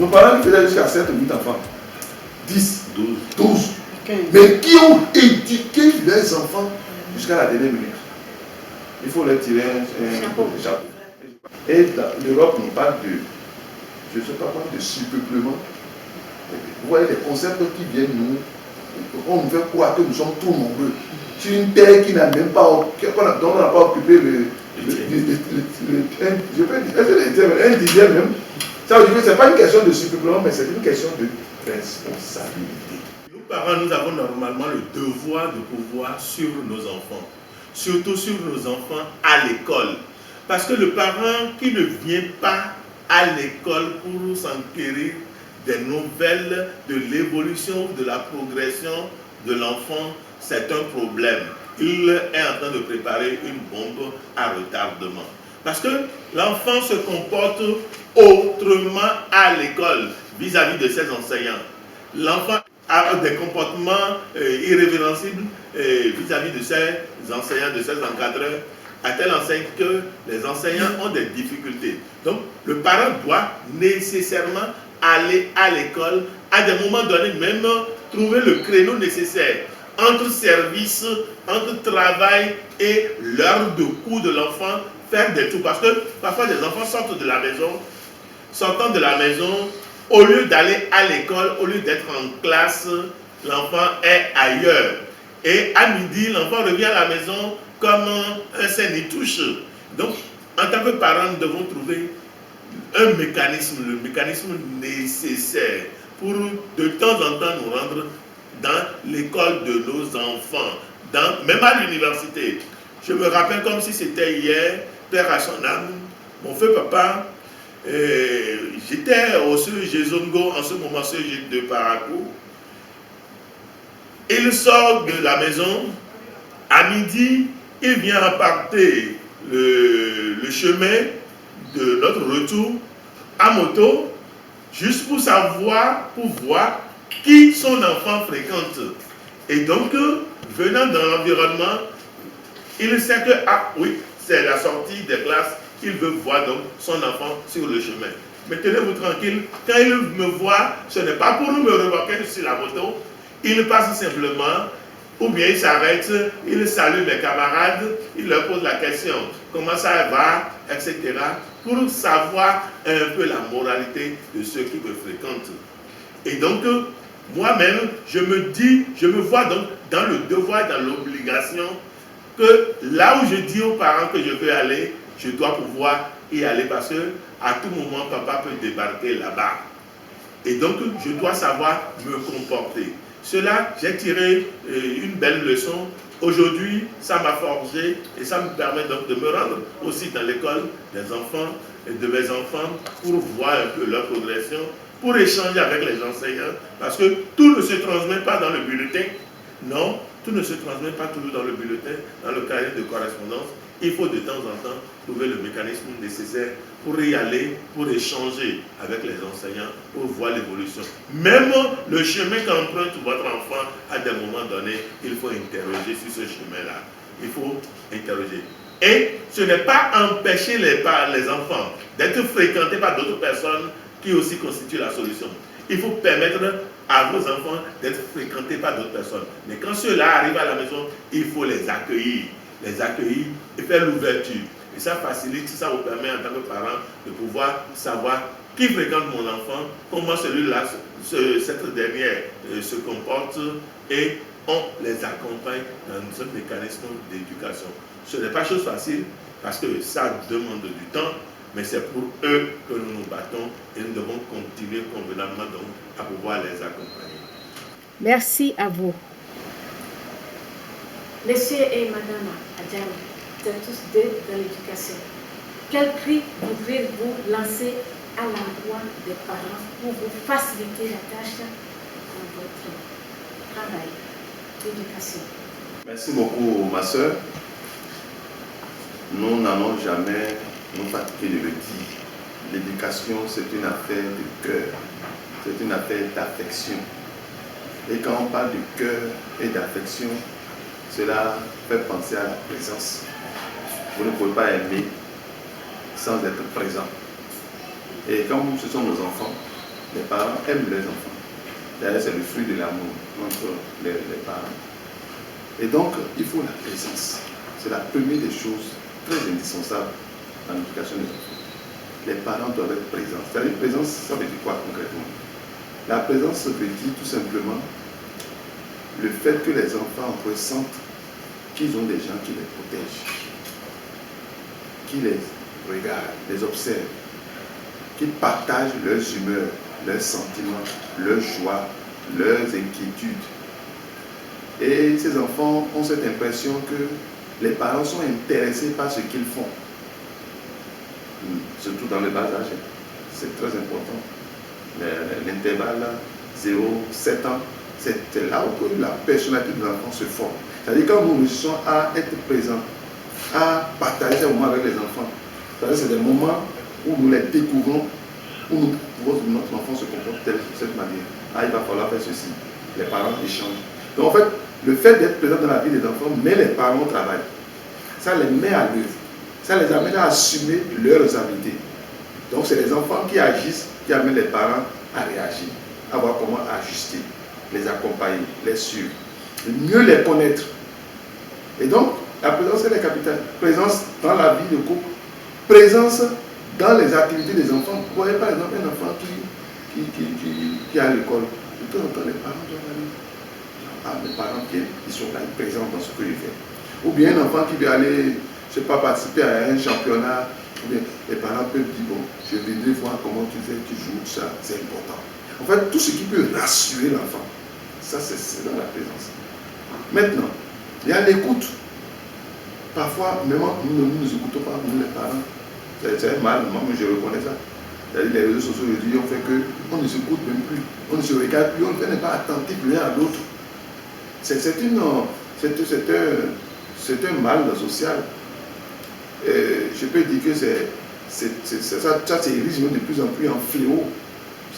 Nos parents qui faisaient jusqu'à 7 ou 8 enfants. 10, 12. 15. Mais qui ont éduqué leurs enfants jusqu'à la dernière minute. Il faut leur tirer un chapeau. Et dans l'Europe, on parle de, je ne sais pas quoi, de surpeuplement. Vous voyez les concepts qui viennent nous, on nous fait croire que nous sommes trop nombreux. Sur une terre qui n'a même pas, dont on n'a pas occupé un dixième même. Ça veut dire que ce n'est pas une question de surpeuplement, mais c'est une question de responsabilité. Nous parents, nous avons normalement le devoir de pouvoir suivre nos enfants. Surtout sur nos enfants à l'école. Parce que le parent qui ne vient pas à l'école pour s'enquérir des nouvelles de l'évolution, de la progression de l'enfant, c'est un problème. Il est en train de préparer une bombe à retardement. Parce que l'enfant se comporte autrement à l'école vis-à-vis de ses enseignants. L'enfant a des comportements irrévérencibles vis-à-vis de ses enseignants, de ses encadreurs, à telle enseigne que les enseignants ont des difficultés. Donc, le parent doit nécessairement aller à l'école, à des moments donnés, même trouver le créneau nécessaire entre service, entre travail et l'heure de cours de l'enfant, faire des tours. Parce que parfois, les enfants sortent de la maison, sortant de la maison, au lieu d'aller à l'école, au lieu d'être en classe, l'enfant est ailleurs. Et à midi, l'enfant revient à la maison comme un saint-nitouche. Donc, en tant que parents, nous devons trouver un mécanisme, le mécanisme nécessaire pour de temps en temps nous rendre dans l'école de nos enfants, même à l'université. Je me rappelle comme si c'était hier, père à son âme, mon feu papa, j'étais au CEG Zongo, en ce moment CEG de Parakou. Il sort de la maison, à midi, il vient emporter le chemin de notre retour à moto, juste pour savoir, pour voir qui son enfant fréquente. Et donc, venant dans l'environnement, il sait que, ah oui, c'est la sortie des classes, il veut voir donc son enfant sur le chemin. Mais tenez-vous tranquille, quand il me voit, ce n'est pas pour me remarquer sur la moto, il passe simplement, ou bien il s'arrête, il salue mes camarades, il leur pose la question, comment ça va, etc., pour savoir un peu la moralité de ceux qui me fréquentent. Et donc, moi-même, je me vois donc dans le devoir, dans l'obligation, que là où je dis aux parents que je veux aller, je dois pouvoir y aller parce que à tout moment, papa peut débarquer là-bas. Et donc, je dois savoir me comporter. Cela, j'ai tiré une belle leçon. Aujourd'hui, ça m'a forgé et ça me permet donc de me rendre aussi dans l'école des enfants et de mes enfants pour voir un peu leur progression, pour échanger avec les enseignants, parce que tout ne se transmet pas dans le bulletin. Non, tout ne se transmet pas toujours dans le bulletin, dans le cahier de correspondance. Il faut de temps en temps trouver le mécanisme nécessaire pour y aller, pour échanger avec les enseignants, pour voir l'évolution. Même le chemin qu'emprunte votre enfant, à des moments donnés, il faut interroger sur ce chemin-là. Il faut interroger. Et ce n'est pas empêcher les enfants d'être fréquentés par d'autres personnes qui aussi constituent la solution. Il faut permettre à vos enfants d'être fréquentés par d'autres personnes. Mais quand ceux-là arrivent à la maison, il faut les accueillir et faire l'ouverture. Et ça facilite, ça vous permet en tant que parent de pouvoir savoir qui fréquente mon enfant, comment celui-là, cette dernière se comporte et on les accompagne dans ce mécanisme d'éducation. Ce n'est pas chose facile parce que ça demande du temps, mais c'est pour eux que nous nous battons et nous devons continuer convenablement donc à pouvoir les accompagner. Merci à vous. Monsieur et Madame Adjani, vous êtes tous deux dans l'éducation. Quel cri voudrez-vous lancer à l'endroit des parents pour vous faciliter la tâche dans votre travail d'éducation? Merci beaucoup, ma soeur. Nous n'allons jamais nous fatiguer de le dire. L'éducation, c'est une affaire de cœur. C'est une affaire d'affection. Et quand on parle de cœur et d'affection, cela fait penser à la présence. Vous ne pouvez pas aimer sans être présent. Et quand ce sont nos enfants, Les parents aiment leurs enfants. D'ailleurs, c'est le fruit de l'amour entre les parents. Et donc, il faut la présence. C'est la première des choses très indispensables dans l'éducation des enfants. Les parents doivent être présents. C'est-à-dire, présence, ça veut dire quoi concrètement? La présence veut dire tout simplement le fait que les enfants ressentent qu'ils ont des gens qui les protègent, qui les regardent, les observent, qui partagent leurs humeurs, leurs sentiments, leurs joies, leurs inquiétudes. Et ces enfants ont cette impression que les parents sont intéressés par ce qu'ils font, surtout dans le bas âge. C'est très important. L'intervalle 0-7 ans, c'est là où la personnalité de l'enfant se forme. C'est-à-dire quand nous réussissons à être présents, à partager ces moments avec les enfants, c'est des moments où nous les découvrons, où nous pouvons notre enfant se comporte de cette manière. Ah, il va falloir faire ceci. Les parents échangent. Donc en fait, le fait d'être présent dans la vie des enfants met les parents au travail. Ça les met à l'œuvre. Ça les amène à assumer leurs habiletés. Donc c'est les enfants qui agissent, qui amènent les parents à réagir, à voir comment ajuster, les accompagner, les suivre, mieux les connaître. Et donc, la présence elle est capitale. Présence dans la vie de couple, présence dans les activités des enfants. Vous voyez par exemple un enfant qui est à l'école. De temps en temps, les parents doivent aller. Ah, mes parents ils sont là, ils présents dans ce que je fais. Ou bien un enfant qui veut aller, je ne sais pas, participer à un championnat. Les parents peuvent dire, bon, je viendrai voir comment tu fais, tu joues, ça, c'est important. En fait, tout ce qui peut rassurer l'enfant, ça c'est dans la présence. Maintenant, il y a l'écoute. Parfois, même nous ne nous écoutons pas, nous les parents. C'est un mal, moi je reconnais ça. C'est-à-dire les réseaux sociaux aujourd'hui ont fait qu'on ne s'écoute même plus, on ne se regarde plus, on n'est pas attentif l'un à l'autre. C'est un mal social. Je peux dire que ça s'érige de plus en plus en fléau.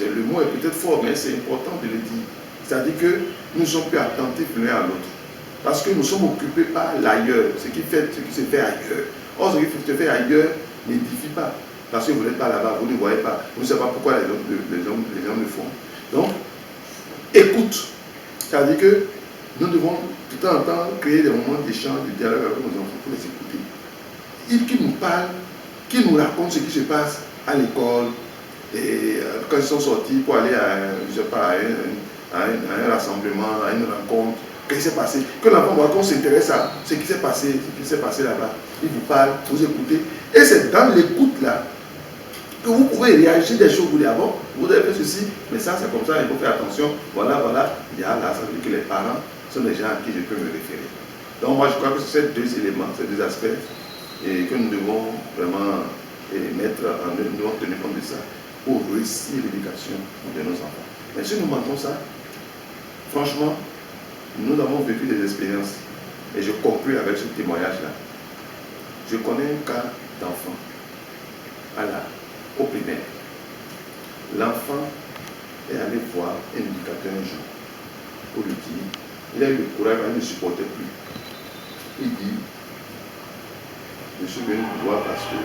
Le mot est peut-être fort, mais c'est important de le dire. C'est-à-dire que nous ne sommes plus attentifs l'un à l'autre. Parce que nous sommes occupés par l'ailleurs, ce qui se fait ailleurs. Or, ce qui se fait ailleurs n'édifie pas. Parce que vous n'êtes pas là-bas, vous ne voyez pas. Vous ne savez pas pourquoi les hommes le font. Donc, écoute. C'est-à-dire que nous devons de temps en temps créer des moments d'échange, de dialogue avec nos enfants pour les écouter. Qui nous parlent, qui nous racontent ce qui se passe à l'école, et quand ils sont sortis pour aller à un rassemblement, à une rencontre, qu'est-ce qui s'est passé? Que l'enfant voit qu'on s'intéresse à ce qui s'est passé là-bas. Il vous parle, vous écoutez. Et c'est dans l'écoute là que vous pouvez réagir des choses. Vous dites, ah bon, vous avez fait ceci, mais ça c'est comme ça, il faut faire attention. Voilà. Il y a là, ça veut dire que les parents sont des gens à qui je peux me référer. Donc moi je crois que c'est ces deux éléments, ces deux aspects, et que nous devons vraiment mettre en œuvre, nous devons tenir compte de ça pour réussir l'éducation de nos enfants. Mais si nous manquons ça, franchement, nous avons vécu des expériences, et je conclue avec ce témoignage-là. Je connais un cas d'enfant au primaire. L'enfant est allé voir un éducateur un jour pour lui dire, il a eu le courage, il ne supportait plus. Il dit, je suis venu vous voir parce que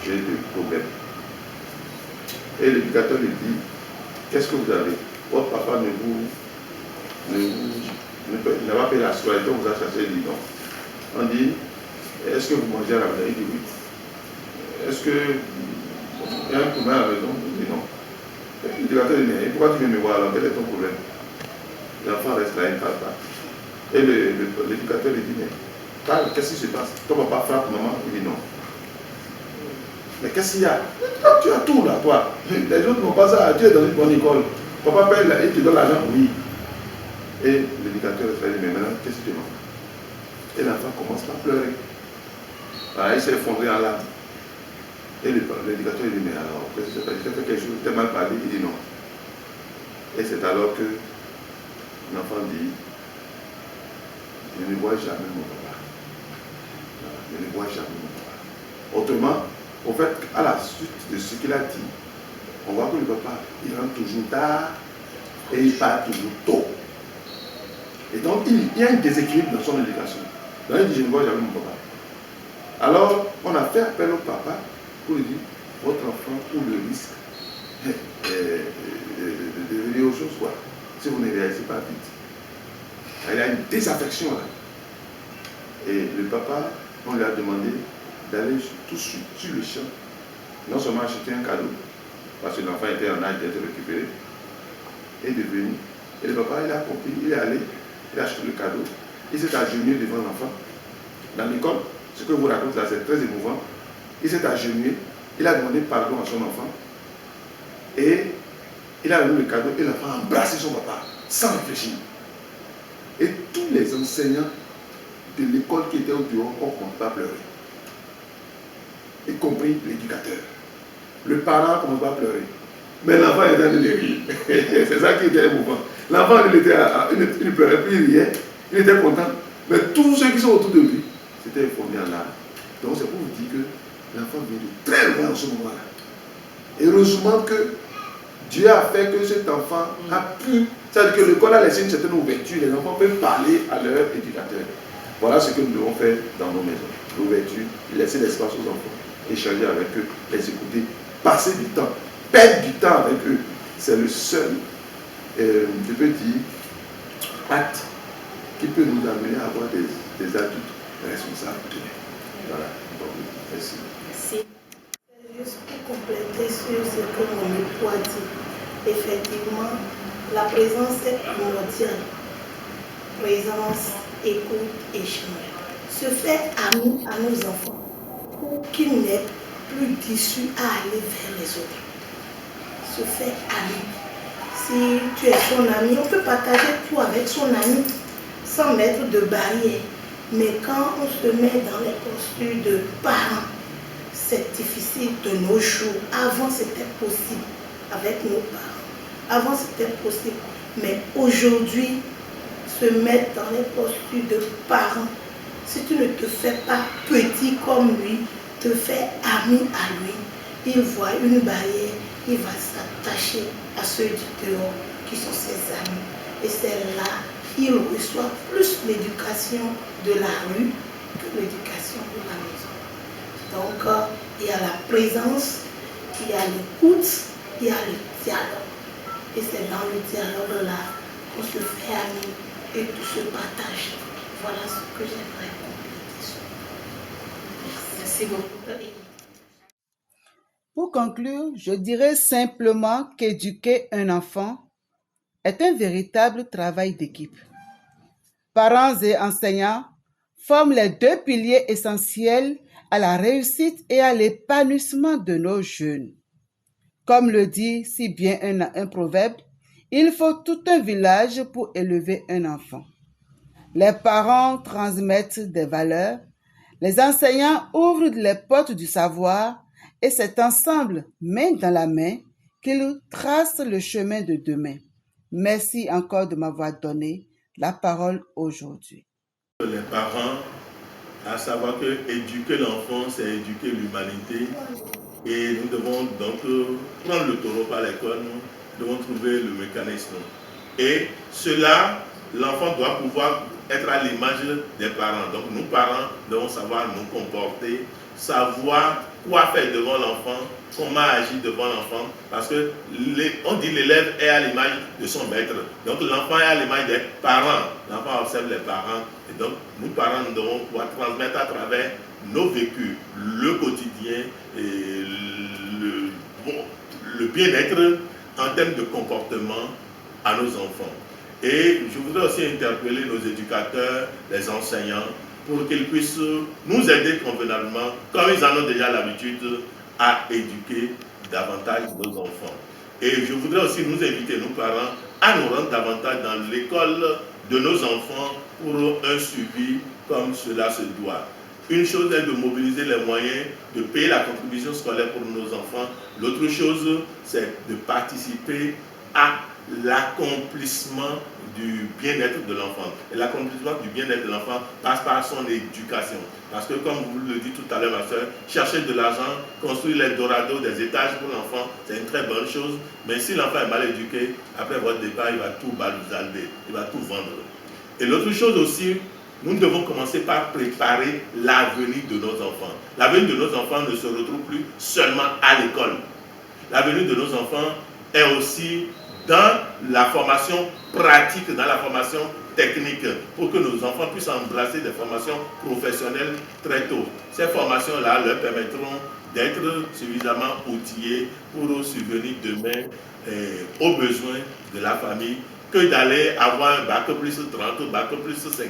j'ai des problèmes. Et l'éducateur lui dit, qu'est-ce que vous avez? Votre papa n'a pas fait la scolarité, on vous a cherché, il dit non. On dit, est-ce que vous mangez à la maison? Il dit oui. Est-ce que il y a un problème à la maison? Il dit non. L'éducateur dit, mais pourquoi tu viens me voir alors? Quel est ton problème? L'enfant reste là, il ne parle pas. Et l'éducateur lui dit, mais parle, qu'est-ce qui se passe? Ton papa frappe maman? Il dit non. Mais qu'est-ce qu'il y a? Tu as tout là, toi. Les autres n'ont pas ça. Tu es dans une bonne école. Papa paye, il te donne l'argent? Oui. Et l'éducateur lui dit, mais maintenant, qu'est-ce que tu demandes? Et l'enfant commence à pleurer. Alors, il s'est effondré en larmes. Et l'éducateur lui dit, mais alors, qu'est-ce que tu as fait quelque chose? Tu t'es mal parlé? Il dit non. Et c'est alors que l'enfant dit, je ne vois jamais mon papa. Je ne vois jamais mon papa. Autrement, au fait, à la suite de ce qu'il a dit, on voit que le papa, il rentre toujours tard et il part toujours tôt. Et donc, il y a un déséquilibre dans son éducation. Donc, il dit, je ne vois jamais mon papa. Alors, on a fait appel au papa pour lui dire, votre enfant court le risque de venir aux choses, quoi. Si vous ne réalisez pas vite. Il y a une désaffection là. Et le papa, on lui a demandé d'aller tout de suite sur le champ, non seulement acheter un cadeau, parce que l'enfant était en âge d'être récupéré, et de venir. Et le papa, il a compris, il est allé, il a acheté le cadeau, il s'est agenouillé devant l'enfant. Dans l'école, ce que vous racontez là, c'est très émouvant. Il s'est agenouillé, il a demandé pardon à son enfant, et il a donné le cadeau, et l'enfant a embrassé son papa, sans réfléchir. Et tous les enseignants de l'école qui étaient au bureau ont commencé à pleurer. Y compris l'éducateur. Le parent commence à pleurer. Mais l'enfant était en train de rire. C'est ça qui était émouvant. L'enfant, il pleurait, puis il riait. Il était content. Mais tous ceux qui sont autour de lui, c'était fondé en larmes. Donc c'est pour vous dire que l'enfant vient de très loin en ce moment-là. Et heureusement que Dieu a fait que cet enfant a pu, c'est-à-dire que l'école a laissé une certaine ouverture, les enfants peuvent parler à leur éducateur. Voilà ce que nous devons faire dans nos maisons. L'ouverture, laisser l'espace aux enfants, échanger avec eux, les écouter, passer du temps, perdre du temps avec eux. C'est le seul, je peux dire, acte qui peut nous amener à avoir des adultes responsables. Voilà. Donc, merci. Merci. Juste pour compléter sur ce que mon époux a dit, effectivement, la présence est primordiale. Présence, écoute, échange. Se faire ami à nos enfants pour qu'ils n'aient plus d'issue à aller vers les autres. Se faire ami. Si tu es son ami, on peut partager tout avec son ami sans mettre de barrière. Mais quand on se met dans les postures de parents, c'est difficile de nos jours. Avant, c'était possible avec nos parents. Avant, c'était possible. Mais aujourd'hui, se mettre dans les postures de parents, si tu ne te fais pas petit comme lui, te fais ami à lui, il voit une barrière, il va s'attacher à ceux du dehors qui sont ses amis. Et c'est là qu'il reçoit plus l'éducation de la rue que l'éducation de la maison. Donc, il y a la présence, il y a l'écoute, il y a le dialogue. Et c'est dans le dialogue-là qu'on se fait ami et tout se partage. Voilà ce que j'aimerais compléter. Merci beaucoup. Pour conclure, je dirais simplement qu'éduquer un enfant est un véritable travail d'équipe. Parents et enseignants forment les deux piliers essentiels à la réussite et à l'épanouissement de nos jeunes. Comme le dit si bien un proverbe, il faut tout un village pour élever un enfant. Les parents transmettent des valeurs, les enseignants ouvrent les portes du savoir et c'est ensemble, main dans la main, qu'ils tracent le chemin de demain. Merci encore de m'avoir donné la parole aujourd'hui. Les parents, à savoir que éduquer l'enfant, c'est éduquer l'humanité. Et nous devons donc prendre le taureau par les cornes, nous devons trouver le mécanisme. Et cela, l'enfant doit pouvoir être à l'image des parents. Donc nous, parents, devons savoir nous comporter, savoir quoi faire devant l'enfant, comment agir devant l'enfant, parce que on dit l'élève est à l'image de son maître. Donc l'enfant est à l'image des parents. L'enfant observe les parents. Et donc nous, parents, nous devons pouvoir transmettre à travers nos vécus, le quotidien et le bien-être en termes de comportement à nos enfants. Et je voudrais aussi interpeller nos éducateurs, les enseignants, pour qu'ils puissent nous aider convenablement, comme ils en ont déjà l'habitude, à éduquer davantage nos enfants. Et je voudrais aussi nous inviter, nos parents, à nous rendre davantage dans l'école de nos enfants pour un suivi comme cela se doit. Une chose est de mobiliser les moyens, de payer la contribution scolaire pour nos enfants. L'autre chose, c'est de participer à l'accomplissement du bien-être de l'enfant. Et l'accomplissement du bien-être de l'enfant passe par son éducation. Parce que comme vous le dites tout à l'heure, ma soeur, chercher de l'argent, construire les dorados, des étages pour l'enfant, c'est une très bonne chose. Mais si l'enfant est mal éduqué, après votre départ, il va tout balusalder, il va tout vendre. Et l'autre chose aussi, nous devons commencer par préparer l'avenir de nos enfants. L'avenir de nos enfants ne se retrouve plus seulement à l'école. L'avenir de nos enfants est aussi dans la formation pratique, dans la formation technique, pour que nos enfants puissent embrasser des formations professionnelles très tôt. Ces formations-là leur permettront d'être suffisamment outillés pour subvenir demain aux besoins de la famille, que d'aller avoir un bac plus 30, bac plus 50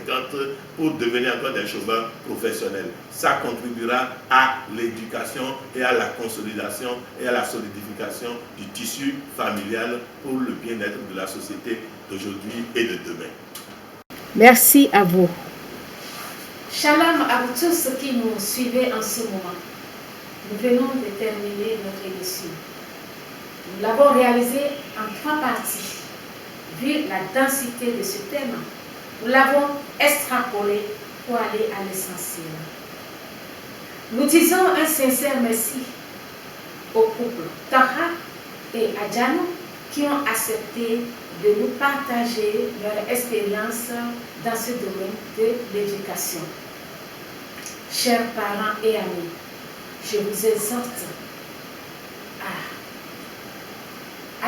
pour devenir encore des chômeurs professionnels. Ça contribuera à l'éducation et à la consolidation et à la solidification du tissu familial pour le bien-être de la société d'aujourd'hui et de demain. Merci à vous. Shalom à vous tous qui nous suivez en ce moment. Nous venons de terminer notre émission. Nous l'avons réalisée en 3 parties. Vu la densité de ce thème, nous l'avons extrapolé pour aller à l'essentiel. Nous disons un sincère merci au couple Taha et Adjano qui ont accepté de nous partager leur expérience dans ce domaine de l'éducation. Chers parents et amis, je vous exhorte à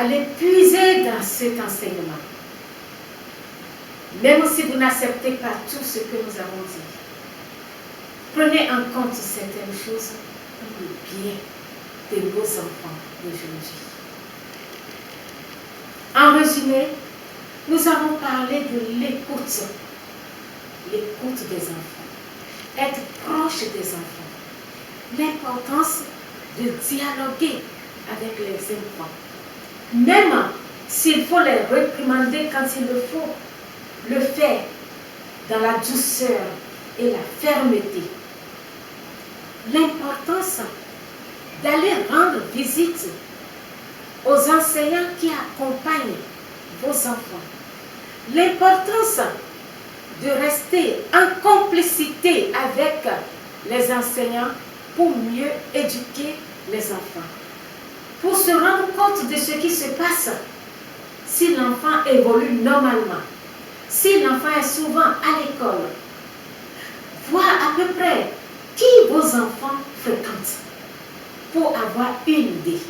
aller puiser dans cet enseignement. Même si vous n'acceptez pas tout ce que nous avons dit, prenez en compte certaines choses pour le bien de vos enfants d'aujourd'hui. En résumé, nous avons parlé de l'écoute des enfants, être proche des enfants, l'importance de dialoguer avec les enfants, même s'il faut les réprimander quand il le faut, le faire dans la douceur et la fermeté. L'importance d'aller rendre visite aux enseignants qui accompagnent vos enfants. L'importance de rester en complicité avec les enseignants pour mieux éduquer les enfants. Pour se rendre compte de ce qui se passe si l'enfant évolue normalement, si l'enfant est souvent à l'école, voir à peu près qui vos enfants fréquentent pour avoir une idée.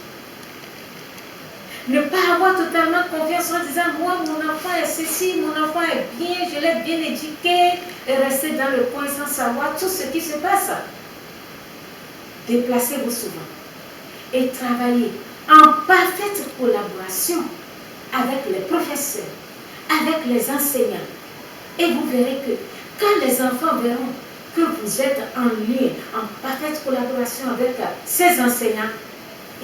Ne pas avoir totalement confiance en disant « moi, mon enfant est ceci, mon enfant est bien, je l'ai bien éduqué » et rester dans le coin sans savoir tout ce qui se passe. Déplacez-vous souvent et travaillez en parfaite collaboration avec les professeurs, avec les enseignants. Et vous verrez que quand les enfants verront que vous êtes en lien, en parfaite collaboration avec ces enseignants,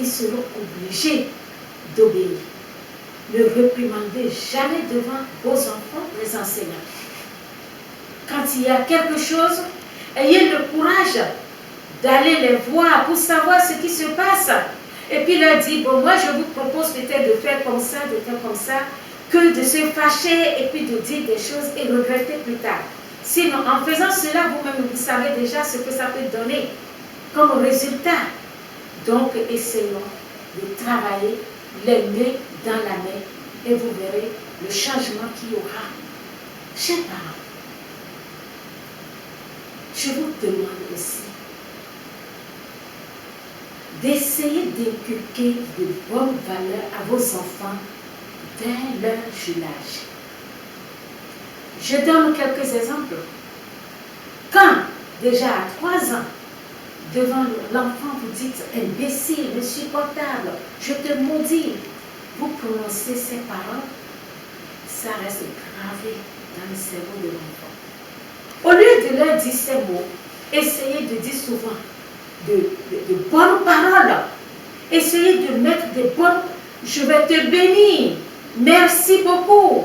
ils seront obligés d'obéir. Ne réprimandez jamais devant vos enfants, les enseignants. Quand il y a quelque chose, ayez le courage d'aller les voir pour savoir ce qui se passe. Et puis leur dire, bon, moi je vous propose peut-être de faire comme ça, que de se fâcher et puis de dire des choses et regretter plus tard. Sinon, en faisant cela, vous-même, vous savez déjà ce que ça peut donner comme résultat. Donc, essayons de travailler les mains dans la main et vous verrez le changement qu'il y aura. Chers parents, je vous demande aussi d'essayer d'inculquer de bonnes valeurs à vos enfants dès leur jeune âge. Je donne quelques exemples. Quand, déjà à 3 ans, devant l'enfant, vous dites « imbécile, insupportable, je te maudis », vous prononcez ces paroles, ça reste gravé dans le cerveau de l'enfant. Au lieu de leur dire ces mots, essayez de dire souvent de bonnes paroles. Essayez de mettre des bonnes... Je vais te bénir. Merci beaucoup.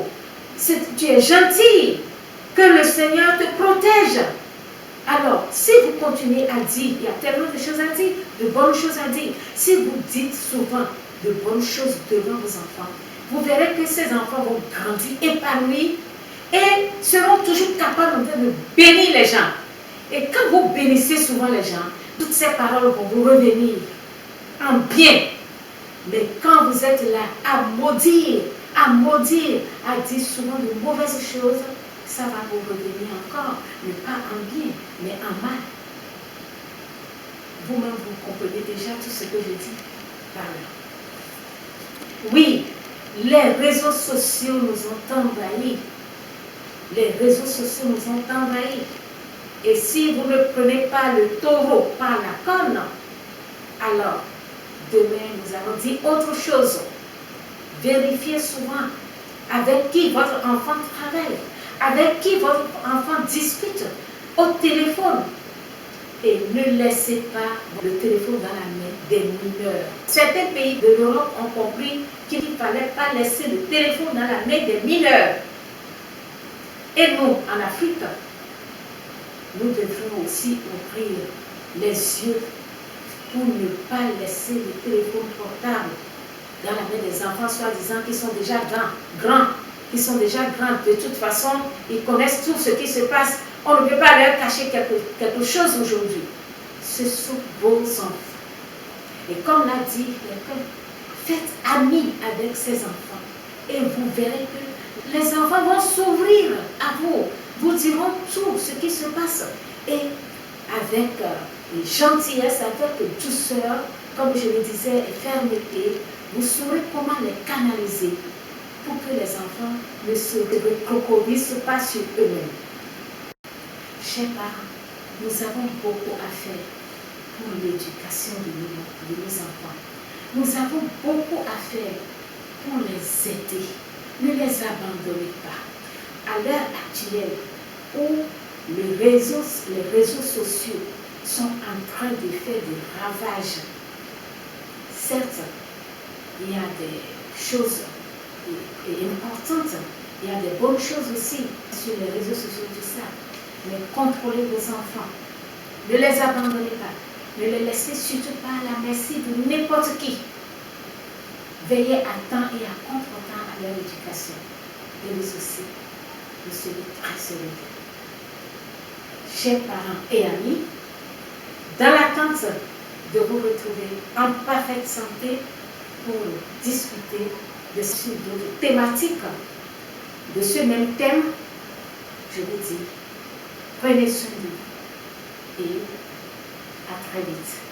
Tu es gentil. Que le Seigneur te protège. Alors, si vous continuez à dire, il y a tellement de choses à dire, de bonnes choses à dire. Si vous dites souvent de bonnes choses devant vos enfants, vous verrez que ces enfants vont grandir épanouis et seront toujours capables de bénir les gens. Et quand vous bénissez souvent les gens, toutes ces paroles vont vous revenir en bien. Mais quand vous êtes là à maudire, à dire souvent de mauvaises choses, ça va vous revenir encore, mais pas en bien, mais en mal. Vous-même, vous comprenez déjà tout ce que je dis par là. Oui, les réseaux sociaux nous ont envahis. Les réseaux sociaux nous ont envahis. Et si vous ne prenez pas le taureau par la corne, alors demain nous allons dire autre chose. Vérifiez souvent avec qui votre enfant travaille, avec qui votre enfant discute au téléphone. Et ne laissez pas le téléphone dans la main des mineurs. Certains pays de l'Europe ont compris qu'il ne fallait pas laisser le téléphone dans la main des mineurs. Et nous, en Afrique, nous devons aussi ouvrir les yeux pour ne pas laisser le téléphone portable dans la main des enfants, soi-disant qui sont déjà grands, qui sont déjà grands. De toute façon, ils connaissent tout ce qui se passe. On ne peut pas leur cacher quelque chose aujourd'hui. Ce sont vos enfants. Et comme l'a dit quelqu'un, faites amis avec ces enfants. Et vous verrez que les enfants vont s'ouvrir à vous. Vous diront tout ce qui se passe. Et avec gentillesse, avec douceur, comme je le disais, et fermeté, vous saurez comment les canaliser pour que les enfants ne se recroquevillent pas sur eux-mêmes. Chers parents, nous avons beaucoup à faire pour l'éducation de nos enfants. Nous avons beaucoup à faire pour les aider. Ne les abandonnez pas. À l'heure actuelle, où les réseaux sociaux sont en train de faire des ravages, certes, il y a des choses importantes, il y a des bonnes choses aussi sur les réseaux sociaux, tout ça. Mais contrôlez vos enfants. Ne les abandonnez pas. Ne les laissez surtout pas à la merci de n'importe qui. Veillez à temps et à contre-temps à leur éducation. Et vous aussi, vous serez très solide. Chers parents et amis, dans l'attente de vous retrouver en parfaite santé pour discuter de d'autres thématiques de ce même thème, je vous dis, prenez soin de vous et à très vite.